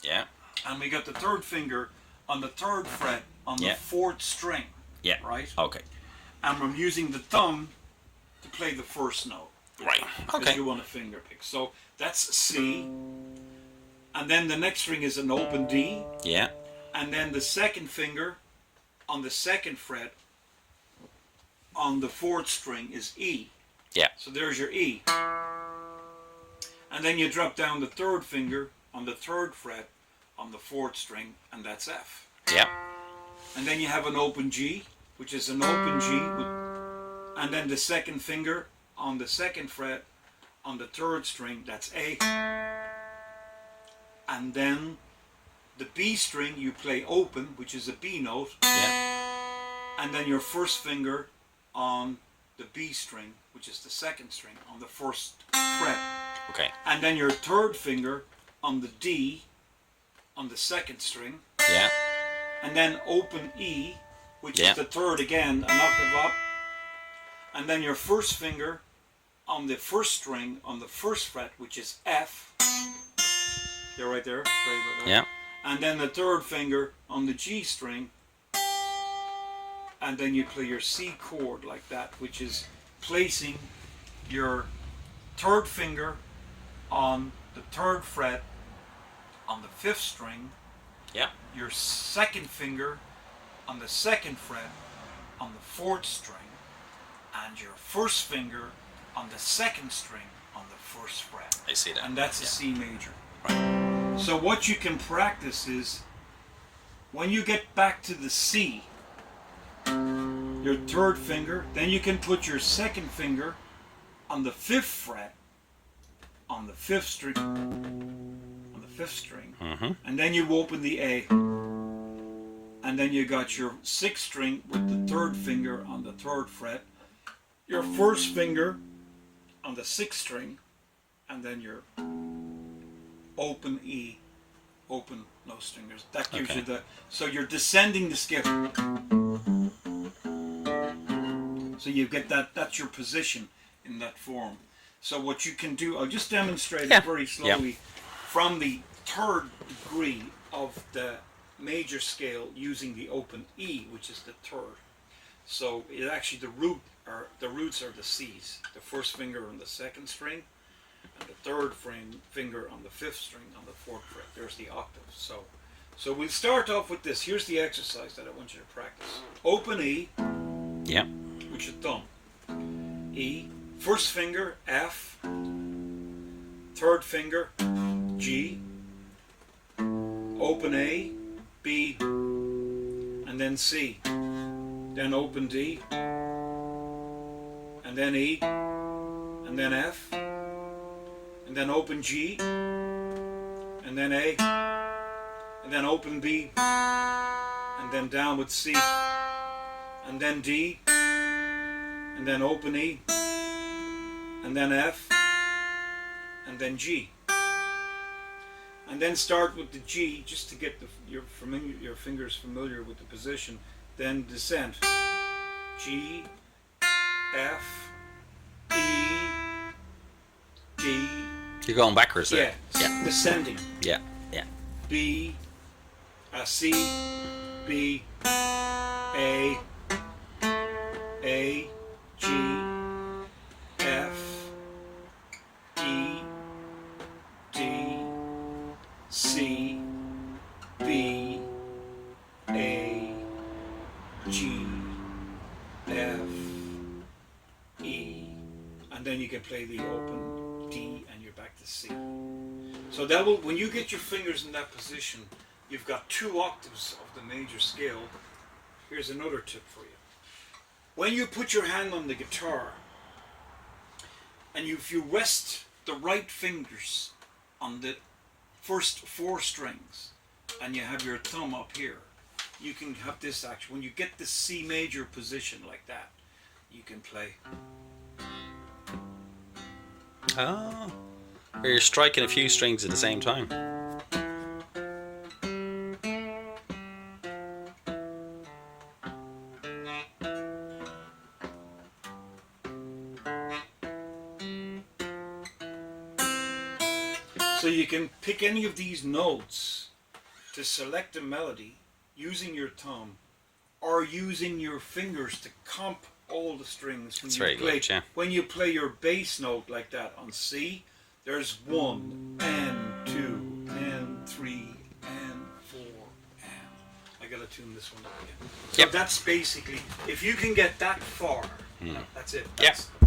Yeah. And we got the third finger on the third fret on the fourth string. Yeah. Right? Okay. And we're using the thumb to play the first note. Right. Okay. Because you want a finger pick. So that's C. And then the next string is an open D. Yeah. And then the second finger on the second fret on the fourth string is E. Yeah. So there's your E. And then you drop down the third finger on the third fret on the fourth string, and that's F. Yeah. And then you have an open G, which is an open G, and then the second finger on the second fret on the third string, that's A. And then the B string you play open, which is a B note. Yeah. And then your first finger on the B string, which is the second string, on the first fret. Okay. And then your third finger on the D on the second string. Yeah. And then open E, which Yeah. is the third again, an octave up. And then your first finger on the first string on the first fret, which is F. You're right there. Sorry about that. Yeah. And then the third finger on the G string. And then you play your C chord like that, which is placing your third finger on the third fret on the fifth string. Yeah. Your second finger on the second fret on the fourth string, and your first finger on the second string on the first fret. I see that. And that's a C major. Right. So what you can practice is when you get back to the C, your third finger, then you can put your second finger on the fifth fret on the fifth string, and then you open the A, and then you got your sixth string with the third finger on the third fret, your first finger on the sixth string, and then your open E, open no stringers. That gives you the, so you're descending the scale. So you get that, that's your position in that form. So what you can do, I'll just demonstrate it very slowly from the third degree of the major scale using the open E, which is the third. So it actually, the roots are the C's. The first finger on the second string, and the third finger on the fifth string on the fourth fret. There's the octaves. So we'll start off with this. Here's the exercise that I want you to practice. Open E. Yeah. With your thumb. E. First finger F. Third finger G. Open A, B, and then C. Then open D, and then E, and then F, and then open G, and then A, and then open B, and then down with C, and then D, and then open E, and then F, and then G. And then start with the G just to get your fingers familiar with the position. Then descend. G, F, E, D. You're going backwards there. Yeah. Descending. Yeah. Yeah. B, C, B, A, G, F, E, D, C, B, A, G, F, E, and then you can play the open D and you're back to C. So that will, when you get your fingers in that position, you've got 2 octaves of the major scale. Here's another tip for you. When you put your hand on the guitar, and if you rest the right fingers on the first 4 strings, and you have your thumb up here, you can have this action. When you get the C major position like that, you can play. Oh. Or you're striking a few strings at the same time. So you can pick pick any of these notes to select a melody using your thumb or using your fingers to comp all the strings. When That's you very play, good, yeah. When you play your bass note like that on C, there's 1 and 2 and 3 and 4 and I gotta tune this one up again. So Yep. that's basically, if you can get that far, that's it. Yeah. That's,